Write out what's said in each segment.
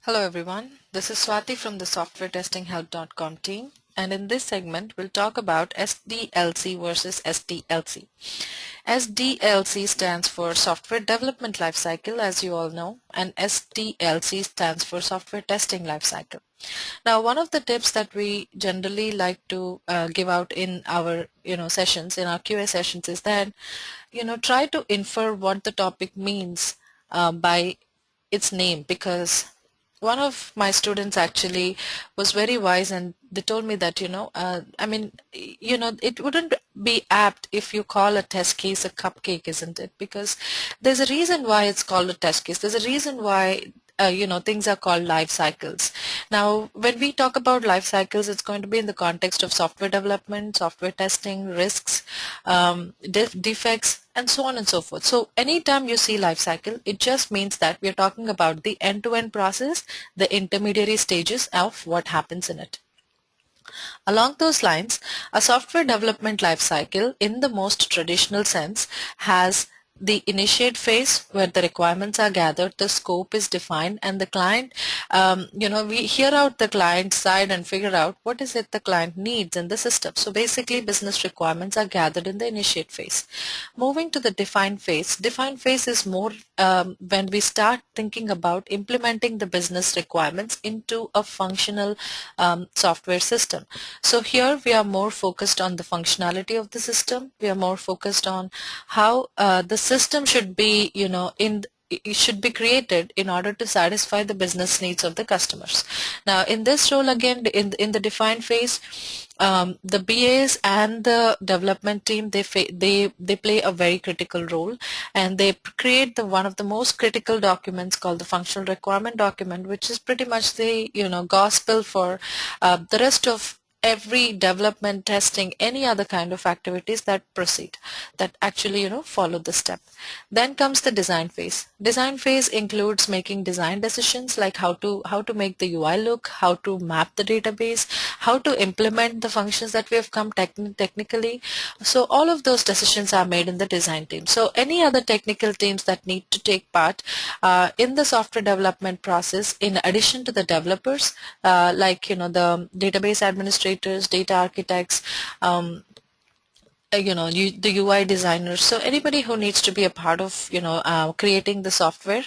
Hello everyone, this is Swati from the softwaretestinghelp.com team, and in this segment we'll talk about SDLC versus STLC. SDLC stands for Software Development Lifecycle, as you all know, and STLC stands for Software Testing Lifecycle. Now, one of the tips that we generally like to give out in our sessions, in our QA sessions, is that try to infer what the topic means by its name, because one of my students actually was very wise, and they told me that it wouldn't be apt if you call a test case a cupcake, isn't it? Because there's a reason why it's called a test case. There's a reason why things are called life cycles. Now, when we talk about life cycles, it's going to be in the context of software development, software testing, risks, defects, and so on and so forth. So anytime you see life cycle, it just means that we're talking about the end-to-end process, the intermediary stages of what happens in it. Along those lines, a software development life cycle in the most traditional sense has the initiate phase, where the requirements are gathered, the scope is defined, and the client, we hear out the client side and figure out what is it the client needs in the system. So basically business requirements are gathered in the initiate phase. Moving to the define phase is more when we start thinking about implementing the business requirements into a functional software system. So here we are more focused on the functionality of the system. We are more focused on how the system should be, it should be created in order to satisfy the business needs of the customers. Now, in this role, again, in the define phase, the BAs and the development team, they play a very critical role, and they create one of the most critical documents called the functional requirement document, which is pretty much the gospel for the rest of every development, testing, any other kind of activities that proceed, that actually follow the step. Then comes the design phase. Design phase includes making design decisions, like how to make the UI look, how to map the database, how to implement the functions that we have come technically. So all of those decisions are made in the design team. So any other technical teams that need to take part in the software development process, in addition to the developers, like the database administrators, data architects, the UI designers, so anybody who needs to be a part of creating the software,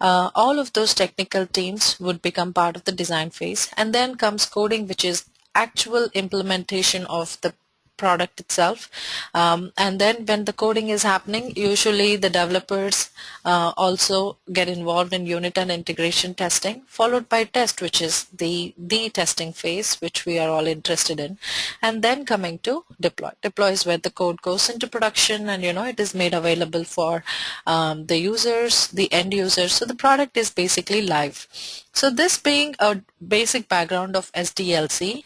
all of those technical teams would become part of the design phase. And then comes coding, which is actual implementation of the product itself. And then when the coding is happening, usually the developers also get involved in unit and integration testing, followed by test, which is the testing phase, which we are all interested in. And then coming to deploy. Deploy is where the code goes into production, and it is made available for the users, the end users. So the product is basically live. So this being a basic background of SDLC,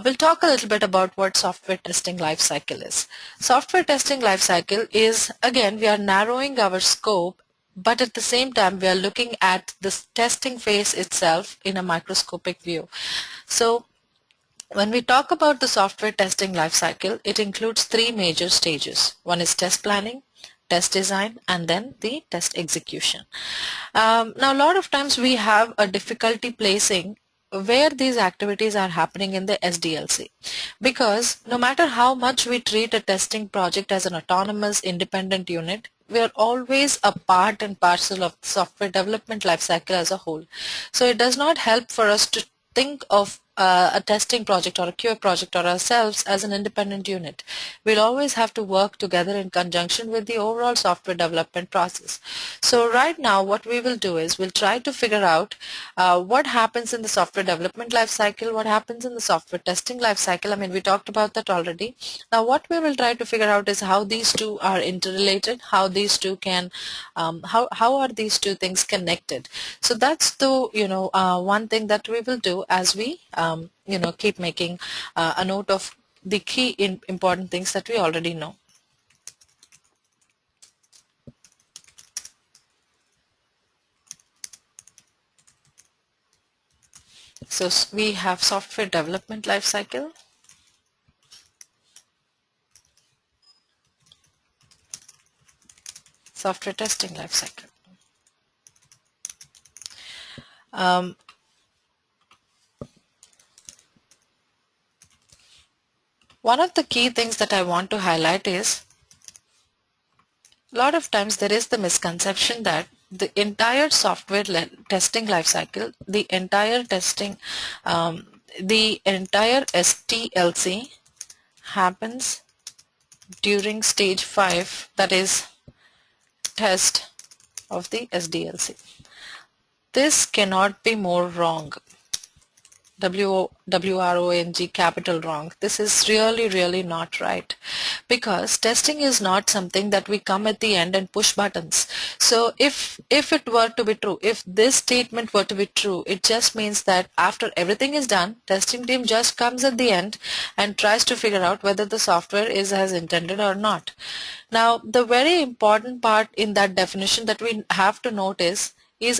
we'll talk a little bit about what software testing lifecycle is. Software testing lifecycle is, again, we are narrowing our scope, but at the same time we are looking at this testing phase itself in a microscopic view. So when we talk about the software testing lifecycle, it includes three major stages. One is test planning, test design, and then the test execution. Now, a lot of times we have a difficulty placing where these activities are happening in the SDLC, because no matter how much we treat a testing project as an autonomous, independent unit, we are always a part and parcel of the software development lifecycle as a whole. So it does not help for us to think of a testing project or a QA project or ourselves as an independent unit. We'll always have to work together in conjunction with the overall software development process. So right now what we will do is we'll try to figure out what happens in the software development life cycle, what happens in the software testing life cycle. I mean, we talked about that already. Now what we will try to figure out is how these two are interrelated, how these two can, how are these two things connected. So that's the one thing that we will do as we keep making a note of the key important things that we already know. So we have software development lifecycle, software testing lifecycle. One of the key things that I want to highlight is a lot of times there is the misconception that the entire software testing lifecycle, the entire STLC happens during stage 5, that is test of the SDLC. This cannot be more wrong. WRONG, capital wrong. This is really not right, because testing is not something that we come at the end and push buttons. So if it were to be true, if this statement were to be true, it just means that after everything is done, testing team just comes at the end and tries to figure out whether the software is as intended or not. Now, the very important part in that definition that we have to note is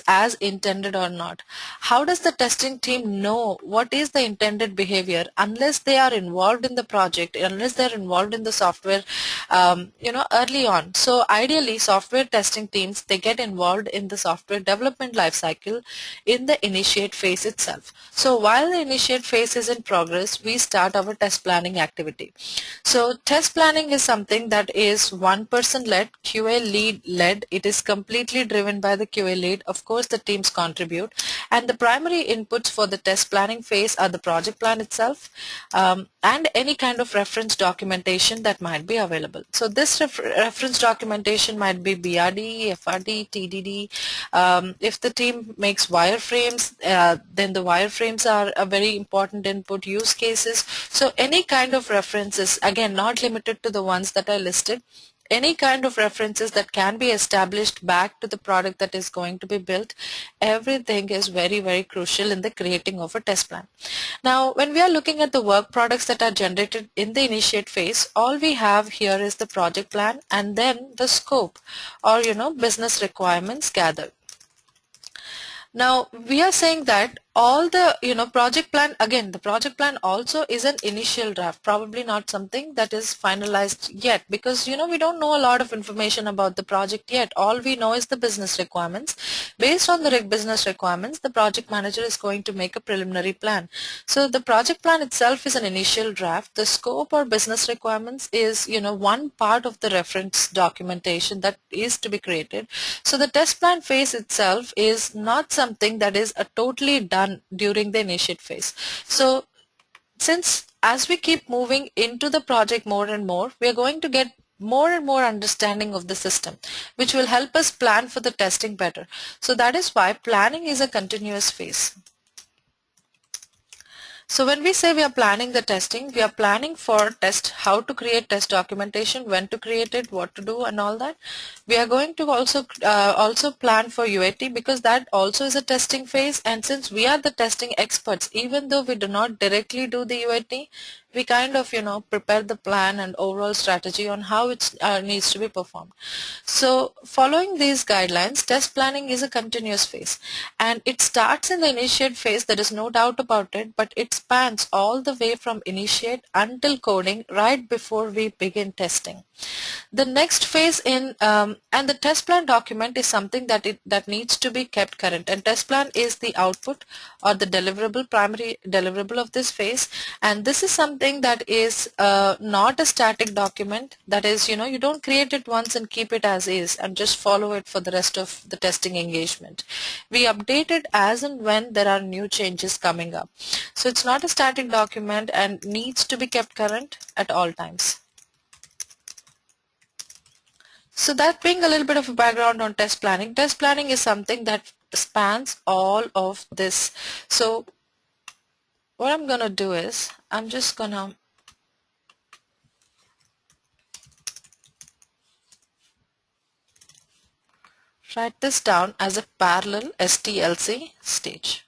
as intended or not. How does the testing team know what is the intended behavior unless they are involved in the project, unless they're involved in the software early on? So ideally, software testing teams, they get involved in the software development lifecycle in the initiate phase itself. So while the initiate phase is in progress, we start our test planning activity. So test planning is something that is one person led, QA lead led. It is completely driven by the QA lead. Of course, the teams contribute, and the primary inputs for the test planning phase are the project plan itself and any kind of reference documentation that might be available. So this reference documentation might be BRD, FRD, TDD. If the team makes wireframes, then the wireframes are a very important input, use cases. So any kind of references, again, not limited to the ones that I listed, any kind of references that can be established back to the product that is going to be built, everything is very crucial in the creating of a test plan. Now, when we are looking at the work products that are generated in the initiate phase, all we have here is the project plan and then the scope, or business requirements gathered. Now, we are saying that all the, project plan, again, the project plan also is an initial draft, probably not something that is finalized yet, because, we don't know a lot of information about the project yet. All we know is the business requirements. Based on the business requirements, the project manager is going to make a preliminary plan. So the project plan itself is an initial draft. The scope or business requirements is, one part of the reference documentation that is to be created. So the test plan phase itself is not something that is a totally done during the initiate phase. So since as we keep moving into the project more and more, we are going to get more and more understanding of the system, which will help us plan for the testing better. So that is why planning is a continuous phase. So when we say we are planning the testing, we are planning for how to create test documentation, when to create it, what to do, and all that. We are going to also plan for UAT, because that also is a testing phase. And since we are the testing experts, even though we do not directly do the UAT, we kind of prepare the plan and overall strategy on how it needs to be performed. So following these guidelines, test planning is a continuous phase, and it starts in the initiate phase, there is no doubt about it, but it spans all the way from initiate until coding, right before we begin testing. The next phase and the test plan document is something that needs to be kept current, and test plan is the output or the primary deliverable of this phase. And this is something that is not a static document. That is, you don't create it once and keep it as is and just follow it for the rest of the testing engagement. We update it as and when there are new changes coming up. So it's not a static document and needs to be kept current at all times. So that being a little bit of a background on test planning is something that spans all of this. So what I'm going to do is I'm just going to write this down as a parallel STLC stage.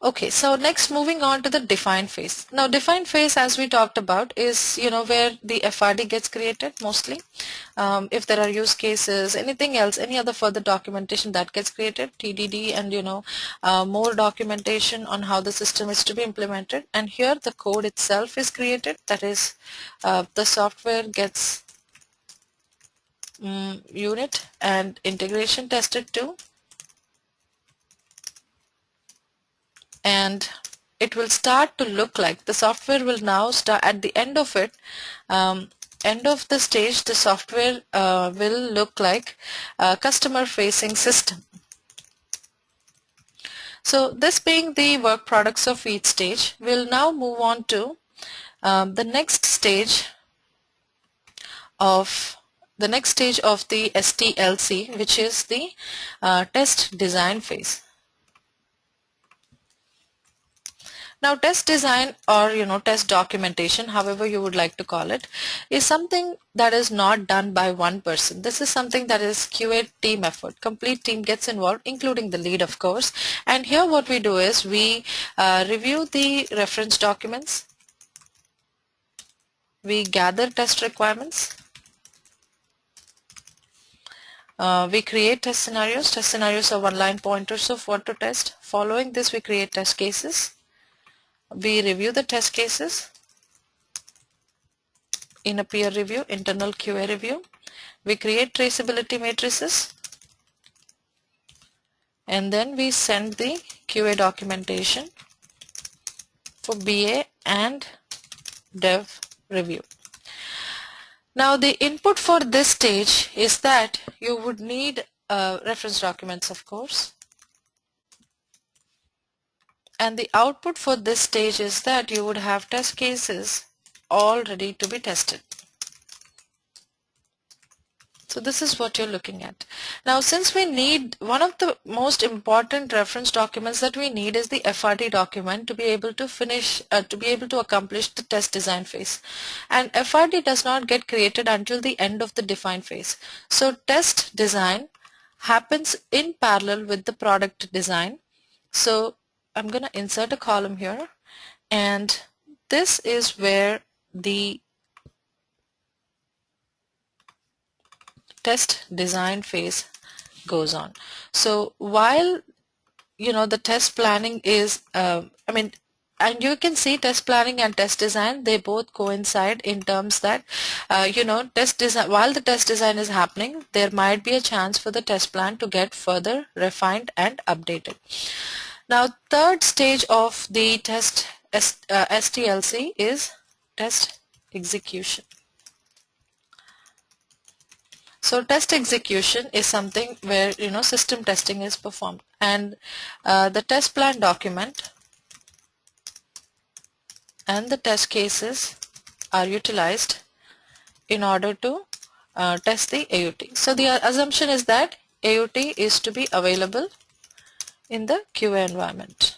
Okay, so next moving on to the define phase. Now define phase, as we talked about, is where the FRD gets created mostly. If there are use cases, anything else, any other further documentation that gets created, TDD, and more documentation on how the system is to be implemented. And here the code itself is created. That is, the software gets unit and integration tested too. and it will start to look like the software will now start at the end of it. End of the stage, the software will look like a customer facing system. So this being the work products of each stage, we'll now move on to the next stage of the STLC, which is the test design phase. Now test design, or test documentation, however you would like to call it, is something that is not done by one person. This is something that is QA team effort. Complete team gets involved, including the lead, of course. And here what we do is we review the reference documents, we gather test requirements, we create test scenarios. Test scenarios are one-line pointers of what to test. Following this, we create test cases. We review the test cases in a peer review, internal QA review. We create traceability matrices, and then we send the QA documentation for BA and dev review. Now the input for this stage is that you would need reference documents, of course. And the output for this stage is that you would have test cases all ready to be tested. So this is what you're looking at. Now since we need, one of the most important reference documents that we need is the FRD document to be able to finish, to be able to accomplish the test design phase. And FRD does not get created until the end of the define phase. So test design happens in parallel with the product design. So I'm going to insert a column here, and this is where the test design phase goes on. So while the test planning is and you can see test planning and test design, they both coincide in terms that test design, while the test design is happening, there might be a chance for the test plan to get further refined and updated. Now third stage of the test STLC is test execution. So test execution is something where system testing is performed, and the test plan document and the test cases are utilized in order to test the AUT. So the assumption is that AUT is to be available in the QA environment.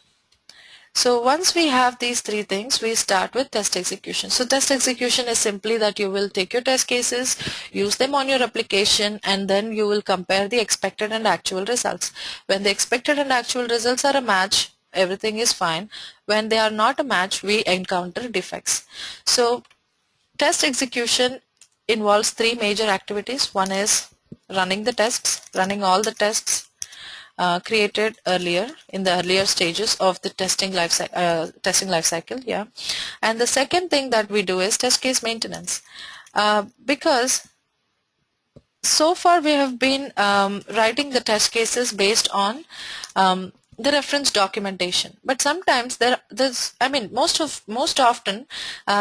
So once we have these three things, we start with test execution. So test execution is simply that you will take your test cases, use them on your application, and then you will compare the expected and actual results. When the expected and actual results are a match, everything is fine. When they are not a match, we encounter defects. So test execution involves three major activities. One is running the tests, running all the tests created earlier in the earlier stages of the testing life cycle, yeah. And the second thing that we do is test case maintenance, because so far we have been writing the test cases based on the reference documentation, but sometimes most often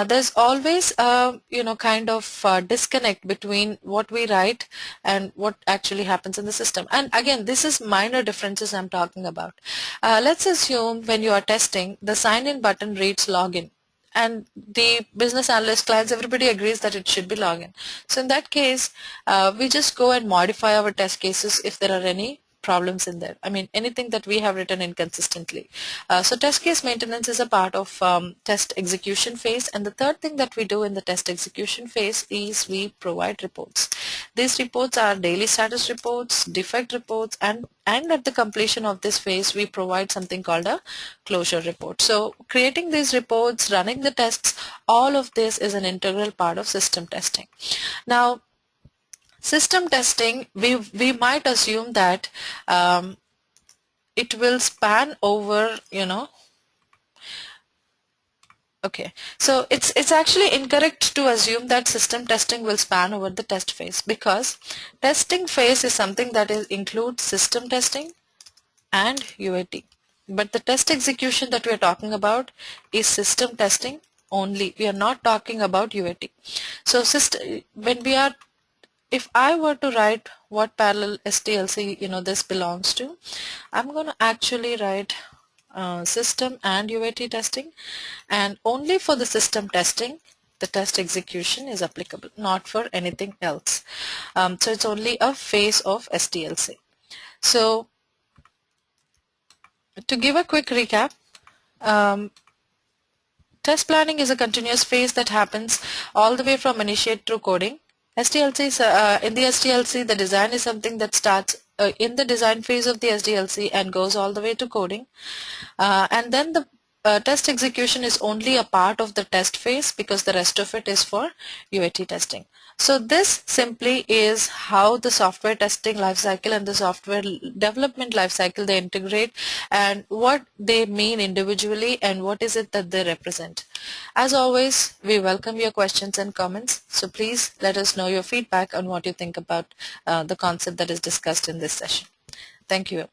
there's always kind of disconnect between what we write and what actually happens in the system. And again, this is minor differences I'm talking about. Let's assume when you are testing, the sign in button reads login, and the business analyst clients, everybody agrees that it should be login. So in that case, we just go and modify our test cases if there are any problems in there. Anything that we have written inconsistently. So test case maintenance is a part of test execution phase. And the third thing that we do in the test execution phase is we provide reports. These reports are daily status reports, defect reports, and at the completion of this phase, we provide something called a closure report. So creating these reports, running the tests, all of this is an integral part of system testing. Now, system testing, we might assume that it will span over, okay. So it's actually incorrect to assume that system testing will span over the test phase, because testing phase is something that includes system testing and UAT. But the test execution that we are talking about is system testing only. We are not talking about UAT. So if I were to write what parallel STLC, this belongs to, I'm going to actually write system and UAT testing, and only for the system testing the test execution is applicable, not for anything else. So it's only a phase of STLC. So to give a quick recap, um, test planning is a continuous phase that happens all the way from initiate through coding. In the SDLC, the design is something that starts in the design phase of the SDLC and goes all the way to coding. And then the test execution is only a part of the test phase because the rest of it is for UAT testing. So this simply is how the software testing lifecycle and the software development lifecycle they integrate, and what they mean individually and what is it that they represent. As always, we welcome your questions and comments. So please let us know your feedback on what you think about the concept that is discussed in this session. Thank you.